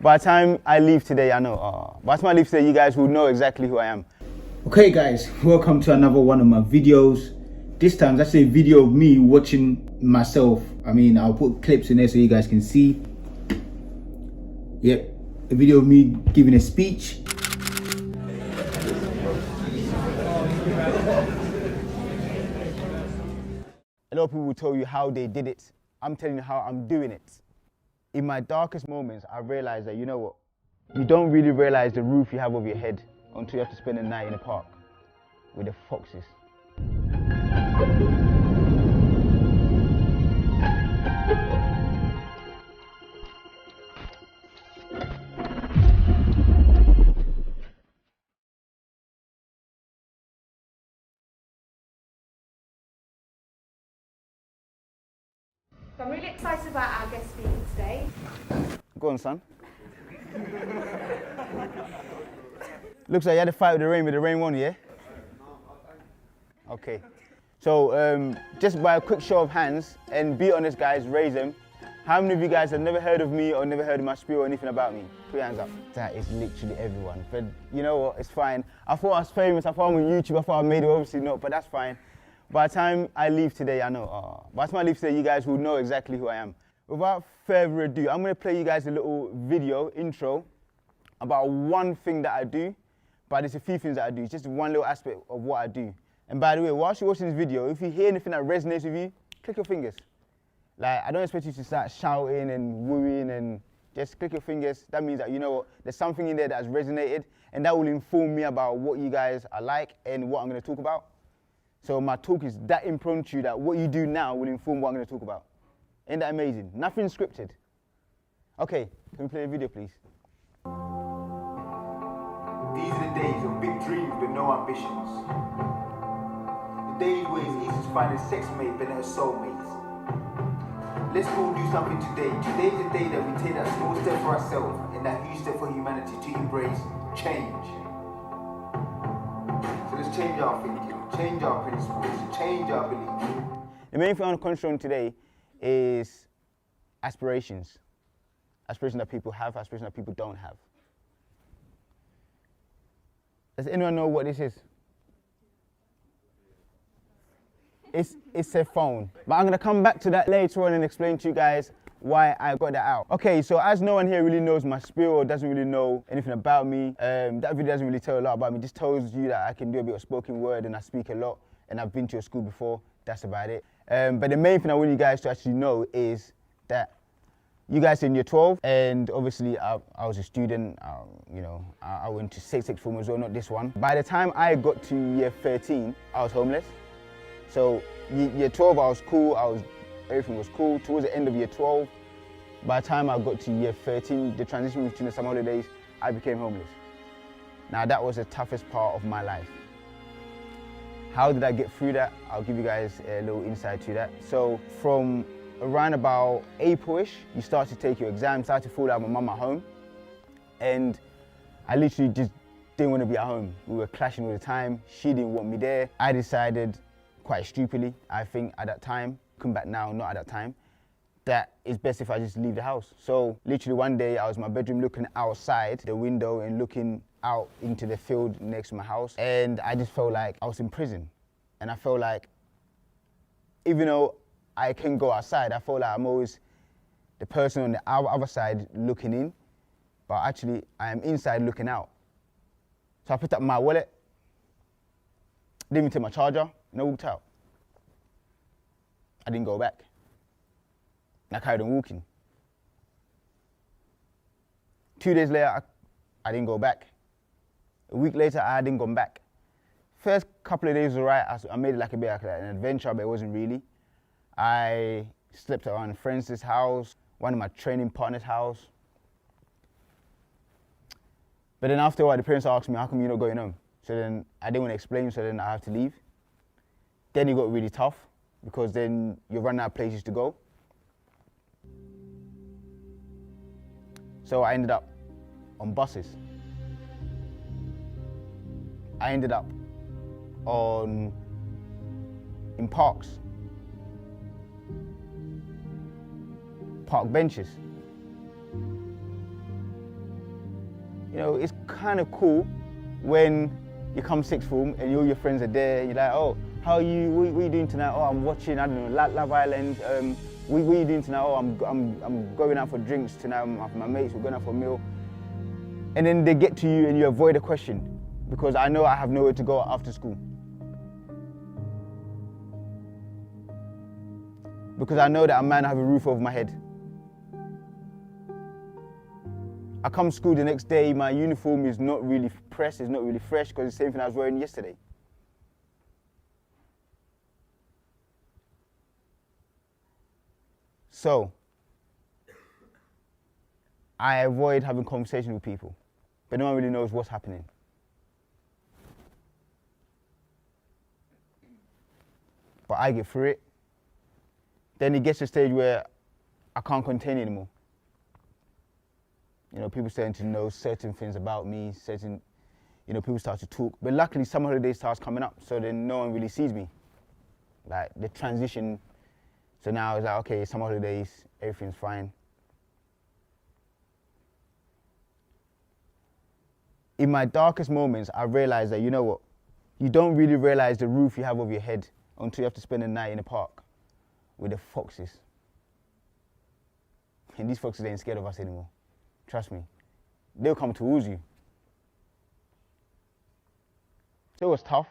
By the time I leave today, I know. By the time I leave today, you guys will know exactly who I am. Okay guys, welcome to another one of my videos. This time it's actually a video of me watching myself. I mean, I'll put clips in there so you guys can see. Yep, a video of me giving a speech. A lot of people will tell you how they did it. I'm telling you how I'm doing it. In my darkest moments, I realized that, you know what? You don't really realize the roof you have over your head until you have to spend the night in a park with the foxes. So I'm really excited about our guest speaker today. Go on, son. Looks like you had a fight with the rain, but the rain won, yeah? Okay. So, just by a quick show of hands, and be honest guys, raise them. How many of you guys have never heard of me or never heard of my spiel or anything about me? Put your hands up. That is literally everyone. But you know what, it's fine. I thought I was famous, I thought I'm on YouTube, I thought I made it, obviously not, but that's fine. By the time I leave today, I know. By the time I leave today, you guys will know exactly who I am. Without further ado, I'm gonna play you guys a little video, intro, about one thing that I do, but there's a few things that I do. It's just one little aspect of what I do. And by the way, whilst you're watching this video, if you hear anything that resonates with you, click your fingers. Like, I don't expect you to start shouting and wooing and just click your fingers. That means that, you know what, there's something in there that has resonated, and that will inform me about what you guys are like and what I'm gonna talk about. So my talk is that impromptu that what you do now will inform what I'm gonna talk about. Ain't that amazing? Nothing scripted. Okay, can we play the video, please? These are the days of big dreams but no ambitions. The days where it's easy to find a sex mate but not a soulmate. Let's all do something today. Today's the day that we take that small step for ourselves and that huge step for humanity to embrace change. So let's change our thinking, change our principles, change our beliefs. The main thing I want to concentrate on today is aspirations. Aspirations that people have, aspirations that people don't have. Does anyone know what this is? It's a phone. But I'm gonna come back to that later on and explain to you guys why I got that out. Okay, so as no one here really knows my spiel or doesn't really know anything about me, that video doesn't really tell a lot about me, just tells you that I can do a bit of spoken word and I speak a lot and I've been to a school before, that's about it. But the main thing I want you guys to actually know is that you guys are in year 12, and obviously I was a student, you know, I went to sixth form as well, not this one. By the time I got to year 13, I was homeless. So year 12, I was cool, everything was cool. Towards the end of year 12, by the time I got to year 13, the transition between the summer holidays, I became homeless. Now that was the toughest part of my life. How did I get through that? I'll give you guys a little insight to that. So from around about April-ish, you start to take your exams, start to fall out with my mum at home. And I literally just didn't want to be at home. We were clashing all the time. She didn't want me there. I decided, quite stupidly, I think at that time, come back now, not at that time, that it's best if I just leave the house. So literally one day I was in my bedroom looking outside the window and looking out into the field next to my house. And I just felt like I was in prison. And I felt like, even though I can go outside, I feel like I'm always the person on the other side looking in, but actually I am inside looking out. So I picked up my wallet, didn't even take my charger, and I walked out. I didn't go back. And I carried on walking. 2 days later, I didn't go back. A week later, I hadn't gone back. First couple of days was alright, I made it like a bit like an adventure, but it wasn't really. I slept at one friend's house, one of my training partner's house. But then after a while, the parents asked me, how come you're not going home? So then I didn't want to explain, so then I have to leave. Then it got really tough, because then you're running out of places to go. So I ended up on buses. I ended up in parks. Park benches. you know, it's kind of cool when you come sixth form and all your friends are there. You're like, oh, how are you? What are you doing tonight? Oh, I'm watching, I don't know, Love Island. What are you doing tonight? Oh, I'm going out for drinks tonight with my mates. We're going out for a meal. And then they get to you and you avoid a question because I know I have nowhere to go after school. Because I know that I might not have a roof over my head. I come to school the next day, my uniform is not really pressed, it's not really fresh because it's the same thing I was wearing yesterday. So, I avoid having conversations with people, but no one really knows what's happening. But I get through it. Then it gets to a stage where I can't contain anymore. You know, people starting to know certain things about me, people start to talk. But luckily, summer holiday starts coming up, so then no one really sees me. Like, the transition, so now it's like, okay, summer holidays, everything's fine. In my darkest moments, I realized that, you know what, you don't really realize the roof you have over your head until you have to spend a night in a park with the foxes. And these foxes ain't scared of us anymore. Trust me. They'll come towards you. So it was tough.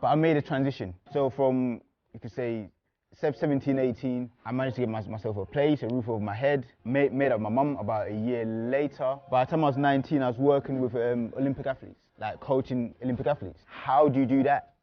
But I made a transition. So from, you could say, 17, 18, I managed to get myself a place, a roof over my head. Made up my mum about a year later. By the time I was 19, I was working with Olympic athletes, like coaching Olympic athletes. How do you do that?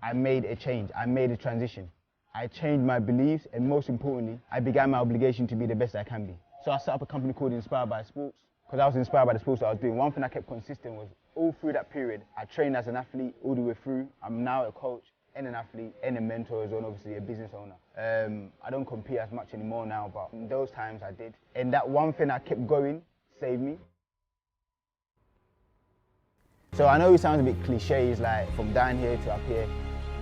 I made a change. I made a transition. I changed my beliefs, and most importantly, I began my obligation to be the best I can be. So I set up a company called Inspired by Sports, because I was inspired by the sports that I was doing. One thing I kept consistent was, all through that period, I trained as an athlete all the way through. I'm now a coach and an athlete and a mentor as well, and obviously a business owner. I don't compete as much anymore now, but in those times I did. And that one thing I kept going saved me. So I know it sounds a bit cliche, it's like from down here to up here,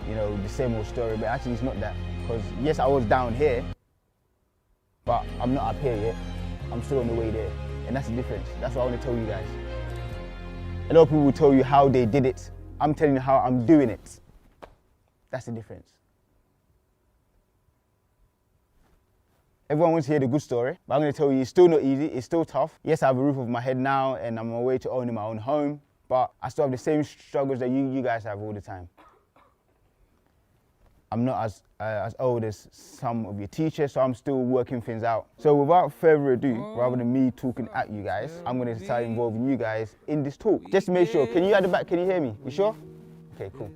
you know, the same old story, but actually it's not that. Because yes, I was down here, but I'm not up here yet. I'm still on the way there. And that's the difference. That's what I want to tell you guys. A lot of people will tell you how they did it. I'm telling you how I'm doing it. That's the difference. Everyone wants to hear the good story, but I'm going to tell you it's still not easy, it's still tough. Yes, I have a roof over my head now and I'm on my way to owning my own home, but I still have the same struggles that you guys have all the time. I'm not as old as some of your teachers, so I'm still working things out. So without further ado, rather than me talking at you guys, I'm going to start involving you guys in this talk. Just to make sure, can you at the back, can you hear me? You sure? Okay, cool.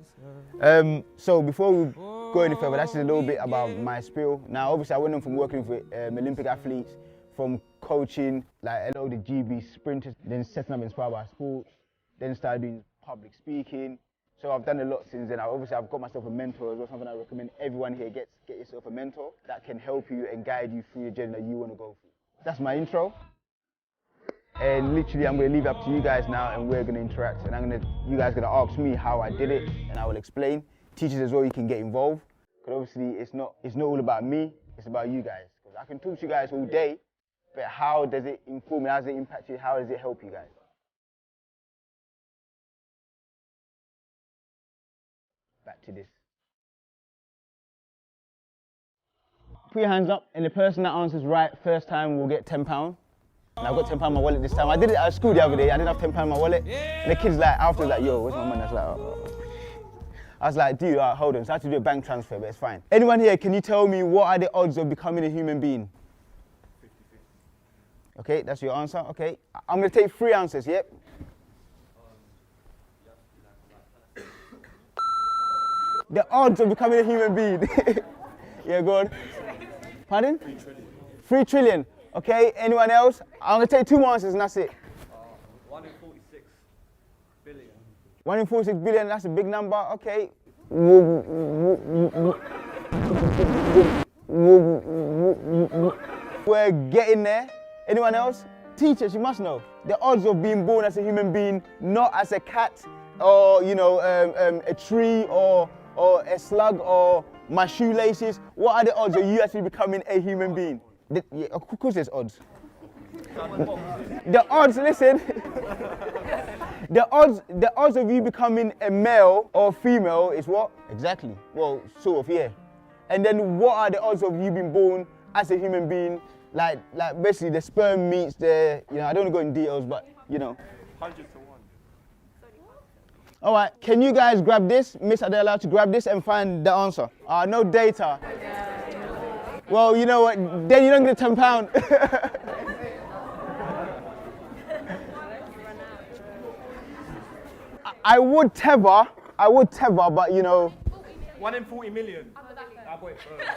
So before we go any further, that's just a little bit about my spiel. Now, obviously, I went on from working with Olympic athletes, from coaching, like a lot of the GB sprinters, then setting up Inspired by Sports, then started doing public speaking. So I've done a lot since then. Obviously, I've got myself a mentor as well, something I recommend everyone here get yourself a mentor that can help you and guide you through your journey that you want to go through. That's my intro. And literally, I'm going to leave it up to you guys now, and we're going to interact. And you guys are going to ask me how I did it, and I will explain. Teachers as well, you can get involved. Because obviously, it's not all about me, it's about you guys. Because I can talk to you guys all day, but how does it inform you? How does it impact you? How does it help you guys? Back to this. Put your hands up, and the person that answers right first time will get £10. And I've got £10 in my wallet this time. I did it at school the other day. I didn't have £10 in my wallet. And the kid's like, after like, yo, where's my money? I was like, oh. I was like, dude, hold on. So I had to do a bank transfer, but it's fine. Anyone here, can you tell me what are the odds of becoming a human being? 50-50. Okay, that's your answer. Okay. I'm going to take 3 answers, yep? The odds of becoming a human being. Yeah, go on. Pardon? 3 trillion. 3 trillion. Okay, anyone else? I'm going to take 2 more answers and that's it. 1 in 46 billion. 1 in 46 billion, that's a big number. Okay. We're getting there. Anyone else? Teachers, you must know. The odds of being born as a human being, not as a cat or, a tree or a slug or my shoelaces. What are the odds of you actually becoming a human being? Yeah, of course there's odds. The odds, listen. The odds of you becoming a male or female is what? Exactly. Well, sort of, yeah. And then what are the odds of you being born as a human being? Like basically the sperm meets the, I don't want to go in details, but 100 to 1. All right, can you guys grab this? Miss, are they allowed to grab this and find the answer? No data. Well, you know what? Then you don't get £10. I would tether, but 1 in 40 million. I got it first.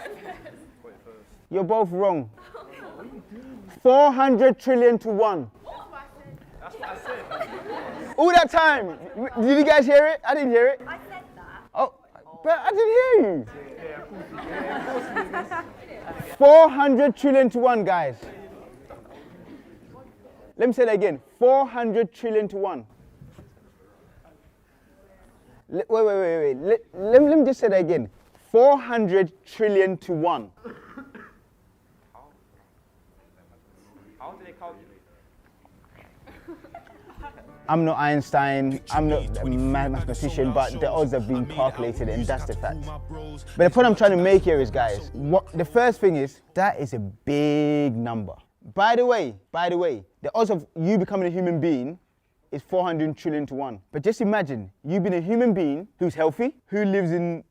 You're both wrong. 400 trillion to 1. That's what I said. All that time. Did you guys hear it? I didn't hear it. I said that. Oh, but I didn't hear you. 400 trillion to 1, guys. Let me say that again. 400 trillion to 1. Wait. Let me just say that again. 400 trillion to 1. How do they calculate? I'm not Einstein, I'm not a mathematician, but the odds have been calculated and that's the fact. But the point I'm trying to make here is, guys, the first thing is, that is a big number. By the way, the odds of you becoming a human being is 400 trillion to 1. But just imagine, you being a human being who's healthy, who lives in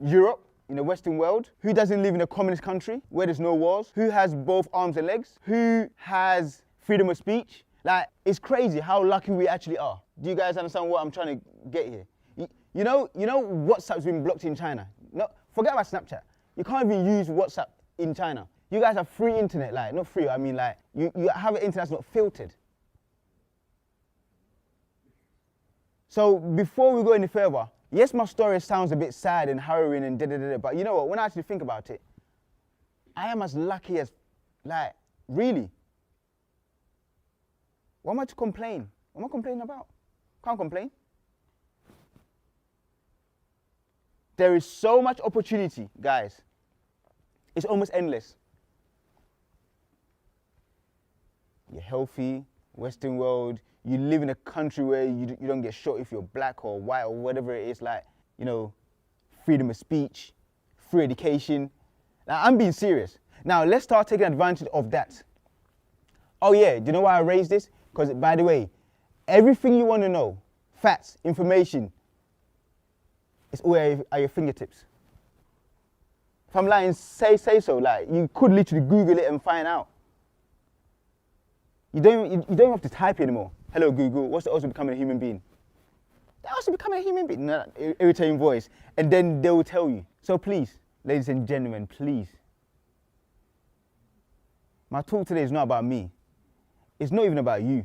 Europe, in the Western world, who doesn't live in a communist country where there's no wars, who has both arms and legs, who has freedom of speech. Like, it's crazy how lucky we actually are. Do you guys understand what I'm trying to get here? You know WhatsApp's been blocked in China. No, forget about Snapchat. You can't even use WhatsApp in China. You guys have free internet, like, not free, I mean like, you have an internet that's not filtered. So before we go any further, yes, my story sounds a bit sad and harrowing and da-da-da-da, but you know what, when I actually think about it, I am as lucky as, like, really. What am I to complain? What am I complaining about? Can't complain. There is so much opportunity, guys. It's almost endless. You're healthy, Western world, you live in a country where you don't get shot if you're black or white or whatever it is, like, freedom of speech, free education. Now, I'm being serious. Now, let's start taking advantage of that. Oh yeah, do you know why I raised this? Because, by the way, everything you want to know, facts, information, it's all at your fingertips. If I'm lying, say so. Like, you could literally Google it and find out. You don't have to type anymore. Hello, Google, what's the odds of becoming a human being? The odds of becoming a human being? No, irritating voice. And then they will tell you. So please, ladies and gentlemen, please. My talk today is not about me. It's not even about you.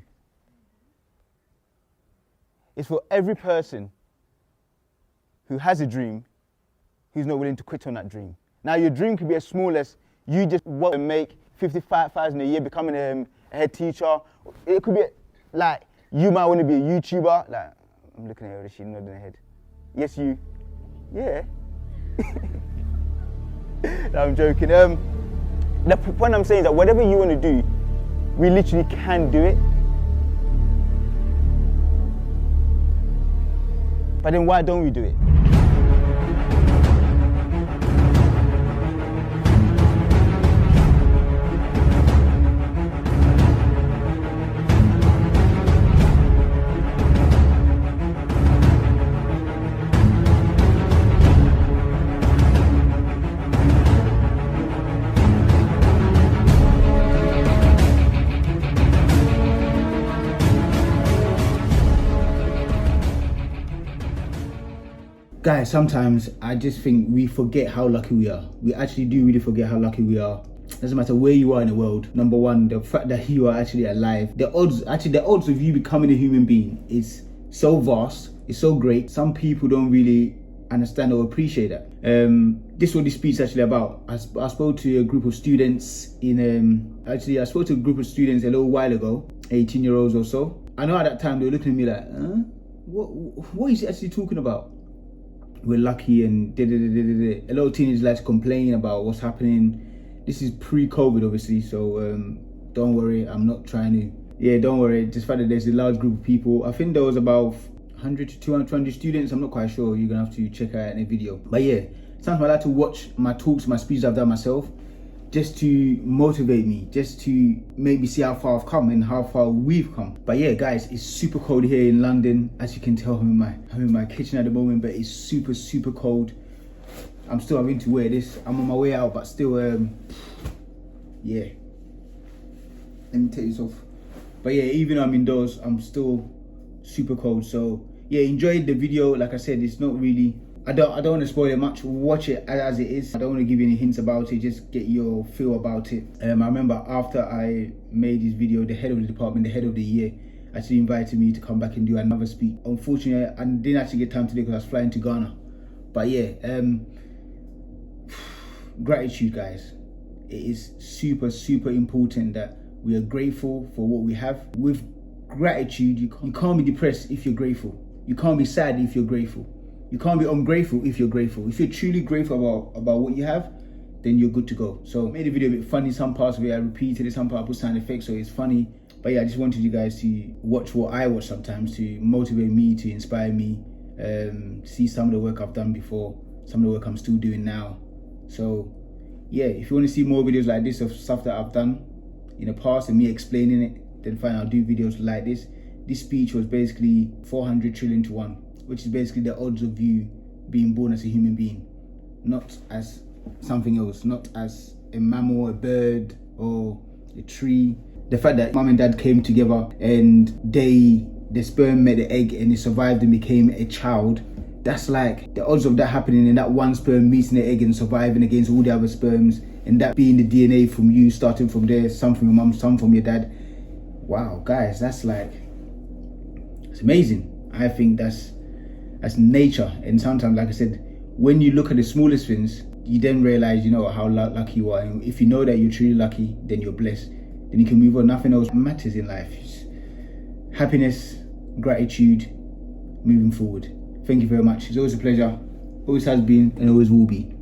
It's for every person who has a dream, who's not willing to quit on that dream. Now, your dream could be as small as you just want to make 55,000 a year becoming a head teacher. It could be like you might want to be a YouTuber. Like, I'm looking at her, she's nodding her head. Yes, you. Yeah. No, I'm joking. The point I'm saying is that whatever you want to do, we literally can do it. But then why don't we do it? Guys, sometimes I just think we forget how lucky we are. We actually do really forget how lucky we are. Doesn't matter where you are in the world. Number one, the fact that you are actually alive. The odds of you becoming a human being is so vast. It's so great. Some people don't really understand or appreciate that. This is what this speech is actually about. I spoke to a group of students I spoke to a group of students a little while ago, 18-year-olds or so. I know at that time they were looking at me like, what is he actually talking about? We're lucky and a lot of teenagers like to complain about what's happening This is pre-COVID, obviously, so don't worry, I'm not trying to. Yeah, don't worry. Just fact that there's a large group of people. I think there was about 100 to 200 students. I'm not quite sure. You're gonna have to check out in a video. But yeah, sometimes I like to watch my talks, my speeches I've done myself, just to motivate me, just to make me see how far I've come and how far we've come. But yeah, guys, it's super cold here in London. As you can tell, I'm in my kitchen at the moment, but it's super, super cold. I'm still having to wear this. I'm on my way out, but still, yeah. Let me take this off. But yeah, even though I'm indoors, I'm still super cold. So yeah, enjoy the video. Like I said, it's not really, I don't want to spoil it much. Watch it as it is. I don't want to give you any hints about it. Just get your feel about it. I remember after I made this video, the head of the department, the head of the year, actually invited me to come back and do another speech. Unfortunately, I didn't actually get time today because I was flying to Ghana. But yeah, gratitude, guys. It is super, super important that we are grateful for what we have. With gratitude, you can't be depressed if you're grateful. You can't be sad if you're grateful. You can't be ungrateful if you're grateful. If you're truly grateful about what you have, then you're good to go. So I made the video a bit funny. Some parts of it I repeated it, some parts I put sound effects, so it's funny. But yeah, I just wanted you guys to watch what I watch sometimes, to motivate me, to inspire me, see some of the work I've done before, some of the work I'm still doing now. So yeah, if you want to see more videos like this of stuff that I've done in the past and me explaining it, then fine, I'll do videos like this. This speech was basically 400 trillion to 1, which is basically the odds of you being born as a human being, not as something else, not as a mammal, a bird, or a tree. The fact that mom and dad came together and the sperm met the egg and it survived and became a child, that's like the odds of that happening and that one sperm meeting the egg and surviving against all the other sperms, and that being the DNA from you, starting from there, some from your mom, some from your dad. Wow, guys, that's like, it's amazing. I think that's nature. And sometimes, like I said, when you look at the smallest things, you then realize, you know, how lucky you are. And if you know that you're truly lucky, then you're blessed. Then you can move on. Nothing else matters in life. It's happiness, gratitude, moving forward. Thank you very much. It's always a pleasure. Always has been and always will be.